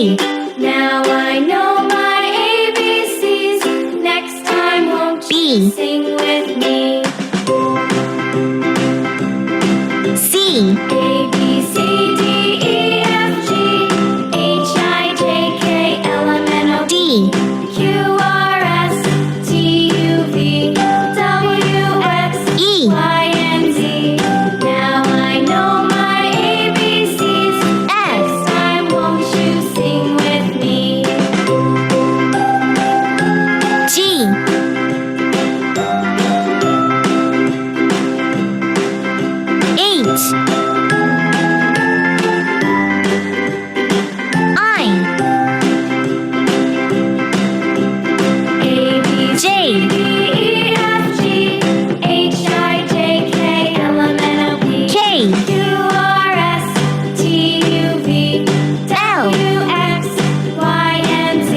T. Now I know my ABCs. Next time, won't you B. sing with me? C. A, B, C, D, E, F, G, H, I, J, K, L, M, N, O, D. Q, R, S, T, U, V, W, X, E. Y, and Z. Now I know my ABCs. Next time, won't you sing with me? G. H. I. A, B, C, J. D, E, F, G, H, I, J, K, L, M, N, O, P, K. Q, R, S, T, U, V, W, X, Y, and Z.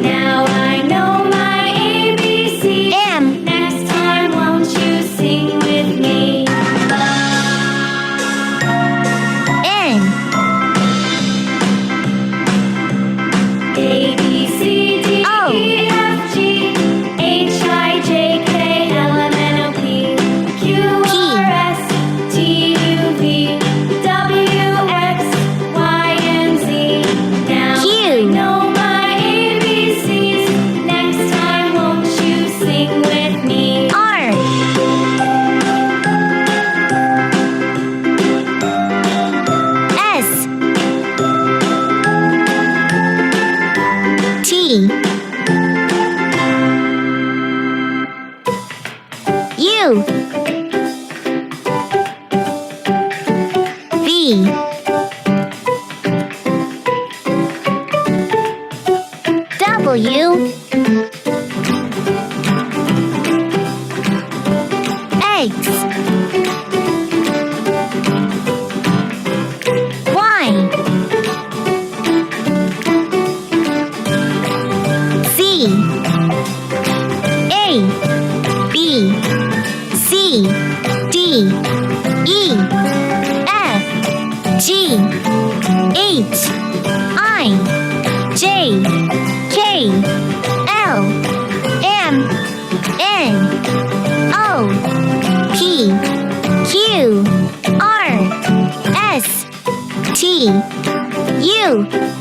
Now I know my ABCs. M. Next time, won't you sing with me? N. A, B, C, D, O. E, F, G, H, I, J, K, L, M, N, O, P, Q, R, S, T, U, V, W, X, Y, and Z. Now Q. I know my ABCs. Next time, won't you sing with me? R. S. T. U. V. W. X. Y. Z. A. B. C. D. E. F. G. H. I. J. K. L. M. N. O. P. Q. R. S. T. U.